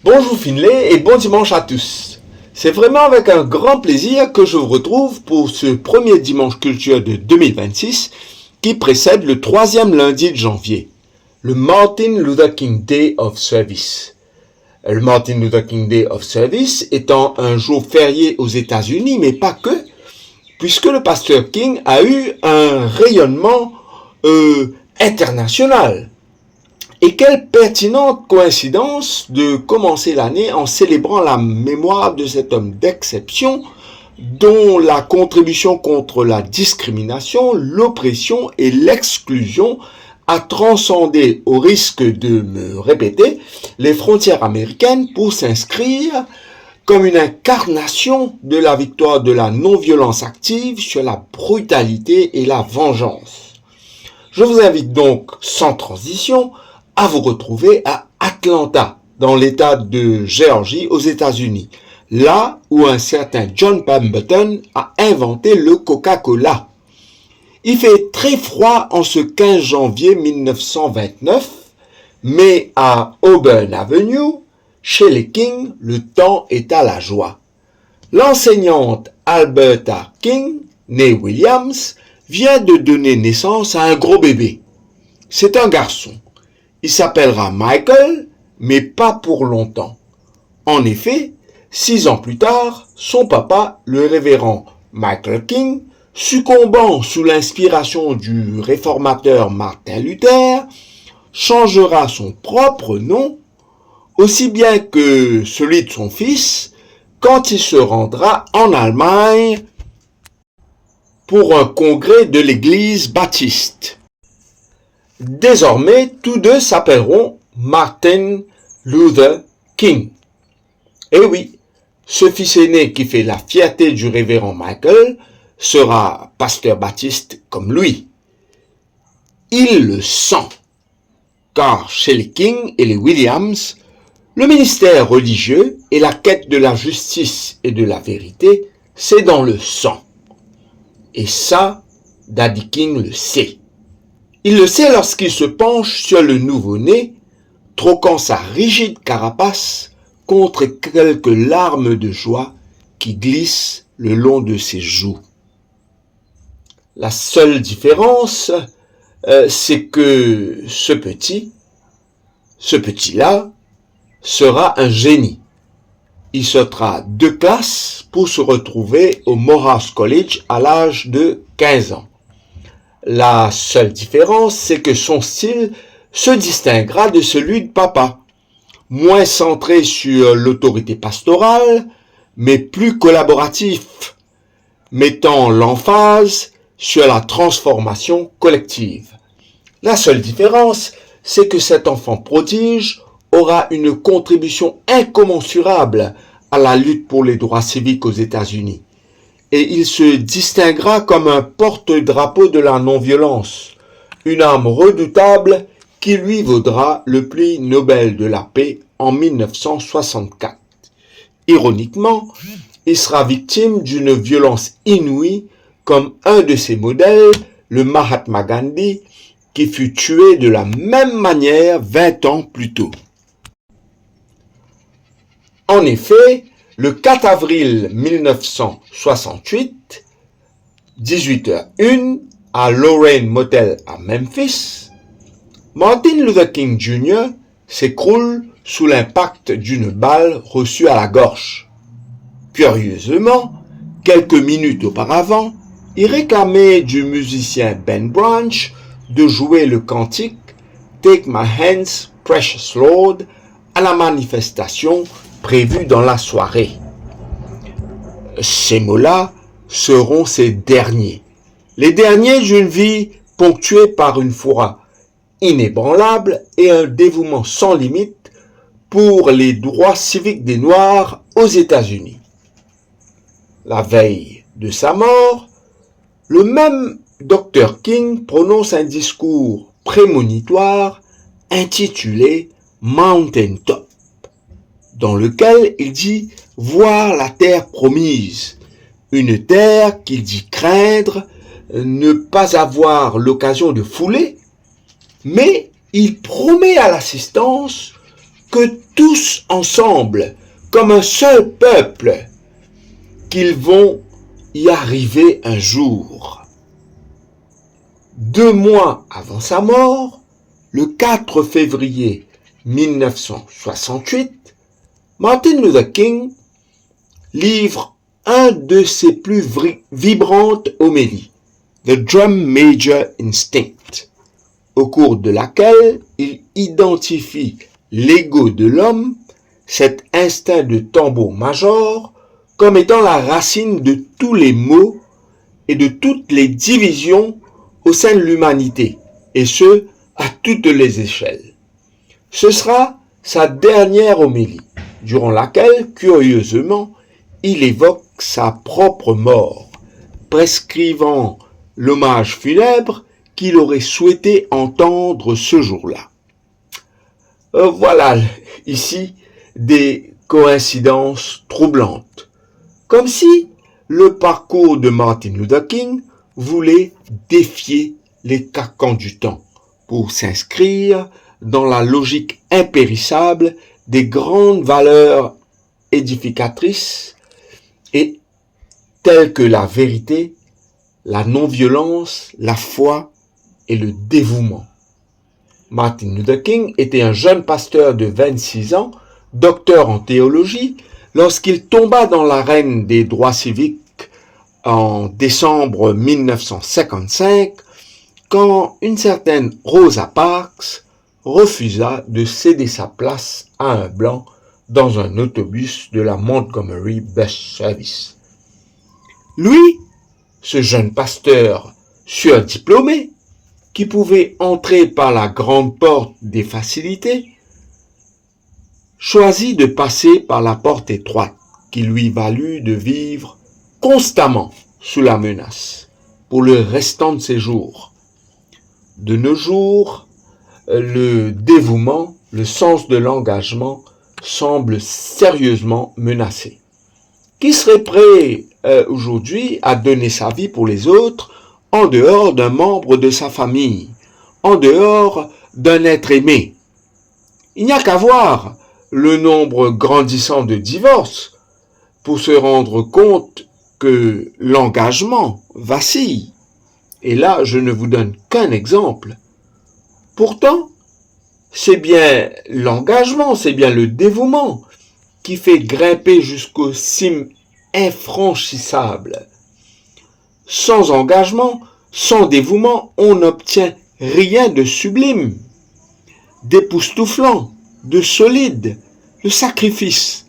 Bonjour Finlay et bon dimanche à tous. C'est vraiment avec un grand plaisir que je vous retrouve pour ce premier dimanche culture de 2026 qui précède le troisième lundi de janvier, le Martin Luther King Day of Service. Le Martin Luther King Day of Service étant un jour férié aux États-Unis, mais pas que, puisque le pasteur King a eu un rayonnement international. Et quelle pertinente coïncidence de commencer l'année en célébrant la mémoire de cet homme d'exception dont la contribution contre la discrimination, l'oppression et l'exclusion a transcendé, au risque de me répéter, les frontières américaines pour s'inscrire comme une incarnation de la victoire de la non-violence active sur la brutalité et la vengeance. Je vous invite donc, sans transition, à vous retrouver à Atlanta, dans l'État de Géorgie aux États-Unis, là où un certain John Pemberton a inventé le Coca-Cola. Il fait très froid en ce 15 janvier 1929, mais à Auburn Avenue, chez les King, le temps est à la joie. L'enseignante Alberta King, née Williams, vient de donner naissance à un gros bébé. C'est un garçon. Il s'appellera Michael, mais pas pour longtemps. En effet, 6 ans plus tard, son papa, le révérend Michael King, succombant sous l'inspiration du réformateur Martin Luther, changera son propre nom, aussi bien que celui de son fils, quand il se rendra en Allemagne pour un congrès de l'Église baptiste. Désormais, tous deux s'appelleront Martin Luther King. Et oui, ce fils aîné qui fait la fierté du révérend Michael sera pasteur baptiste comme lui. Il le sent, car chez les King et les Williams, le ministère religieux et la quête de la justice et de la vérité, c'est dans le sang. Et ça, Daddy King le sait. Il le sait lorsqu'il se penche sur le nouveau-né, troquant sa rigide carapace contre quelques larmes de joie qui glissent le long de ses joues. La seule différence, c'est que ce petit-là, sera un génie. Il sautera 2 classes pour se retrouver au Morehouse College à l'âge de 15 ans. La seule différence, c'est que son style se distinguera de celui de papa, moins centré sur l'autorité pastorale, mais plus collaboratif, mettant l'emphase sur la transformation collective. La seule différence, c'est que cet enfant prodige aura une contribution incommensurable à la lutte pour les droits civiques aux États-Unis. Et il se distinguera comme un porte-drapeau de la non-violence, une arme redoutable qui lui vaudra le prix Nobel de la paix en 1964. Ironiquement, il sera victime d'une violence inouïe comme un de ses modèles, le Mahatma Gandhi, qui fut tué de la même manière 20 ans plus tôt. En effet, le 4 avril 1968, 18h01, à Lorraine Motel à Memphis, Martin Luther King Jr. s'écroule sous l'impact d'une balle reçue à la gorge. Curieusement, quelques minutes auparavant, il réclamait du musicien Ben Branch de jouer le cantique « Take my hands, precious Lord » à la manifestation prévue dans la soirée. Ces mots-là seront ces derniers. Les derniers d'une vie ponctuée par une foi inébranlable et un dévouement sans limite pour les droits civiques des Noirs aux États-Unis. La veille de sa mort, le même Dr. King prononce un discours prémonitoire intitulé « Mountain Top », dans lequel il dit voir la terre promise, une terre qu'il dit craindre, ne pas avoir l'occasion de fouler, mais il promet à l'assistance que tous ensemble, comme un seul peuple, qu'ils vont y arriver un jour. 2 mois avant sa mort, le 4 février 1968, Martin Luther King livre un de ses plus vibrantes homélies, The Drum Major Instinct, au cours de laquelle il identifie l'ego de l'homme, cet instinct de tambour major, comme étant la racine de tous les maux et de toutes les divisions au sein de l'humanité, et ce, à toutes les échelles. Ce sera sa dernière homélie, durant laquelle, curieusement, il évoque sa propre mort, prescrivant l'hommage funèbre qu'il aurait souhaité entendre ce jour-là. Voilà ici des coïncidences troublantes, comme si le parcours de Martin Luther King voulait défier les carcans du temps pour s'inscrire dans la logique impérissable des grandes valeurs édificatrices et telles que la vérité, la non-violence, la foi et le dévouement. Martin Luther King était un jeune pasteur de 26 ans, docteur en théologie, lorsqu'il tomba dans l'arène des droits civiques en décembre 1955, quand une certaine Rosa Parks refusa de céder sa place à un blanc dans un autobus de la Montgomery Bus Service. Lui, ce jeune pasteur surdiplômé, qui pouvait entrer par la grande porte des facilités, choisit de passer par la porte étroite qui lui valut de vivre constamment sous la menace pour le restant de ses jours. De nos jours, le dévouement, le sens de l'engagement semble sérieusement menacé. Qui serait prêt aujourd'hui à donner sa vie pour les autres en dehors d'un membre de sa famille, en dehors d'un être aimé? Il n'y a qu'à voir le nombre grandissant de divorces pour se rendre compte que l'engagement vacille. Et là, je ne vous donne qu'un exemple. Pourtant, c'est bien l'engagement, c'est bien le dévouement qui fait grimper jusqu'aux cimes infranchissables. Sans engagement, sans dévouement, on n'obtient rien de sublime, d'époustouflant, de solide. Le sacrifice,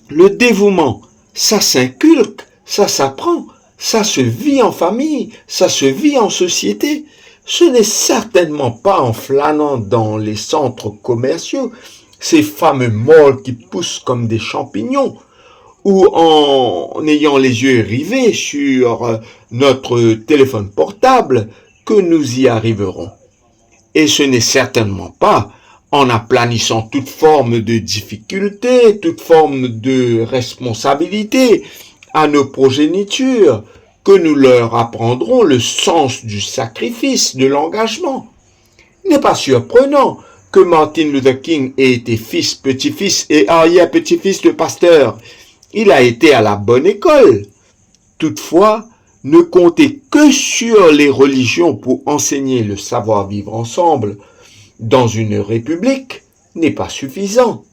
le dévouement, ça s'inculque, ça s'apprend, ça se vit en famille, ça se vit en société. Ce n'est certainement pas en flânant dans les centres commerciaux, ces fameux malls qui poussent comme des champignons, ou en ayant les yeux rivés sur notre téléphone portable que nous y arriverons. Et ce n'est certainement pas en aplanissant toute forme de difficulté, toute forme de responsabilité à nos progénitures que nous leur apprendrons le sens du sacrifice, de l'engagement. Il n'est pas surprenant que Martin Luther King ait été fils, petit-fils et arrière-petit-fils de pasteur. Il a été à la bonne école. Toutefois, ne compter que sur les religions pour enseigner le savoir-vivre ensemble dans une république n'est pas suffisant.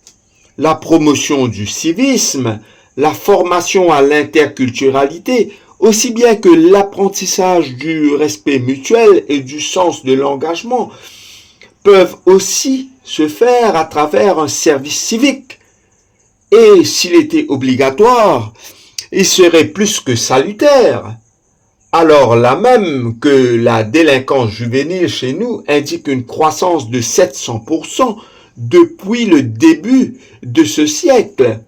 La promotion du civisme, la formation à l'interculturalité, aussi bien que l'apprentissage du respect mutuel et du sens de l'engagement, peuvent aussi se faire à travers un service civique. Et s'il était obligatoire, il serait plus que salutaire. Alors là même que la délinquance juvénile chez nous indique une croissance de 700% depuis le début de ce siècle.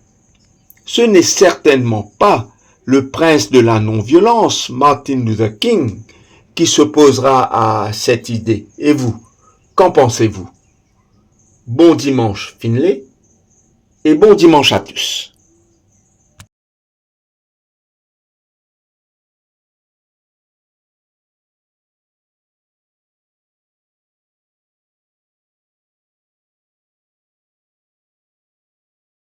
Ce n'est certainement pas le prince de la non-violence, Martin Luther King, qui s'opposera à cette idée. Et vous, qu'en pensez-vous? Bon dimanche, Finlay, et bon dimanche à tous.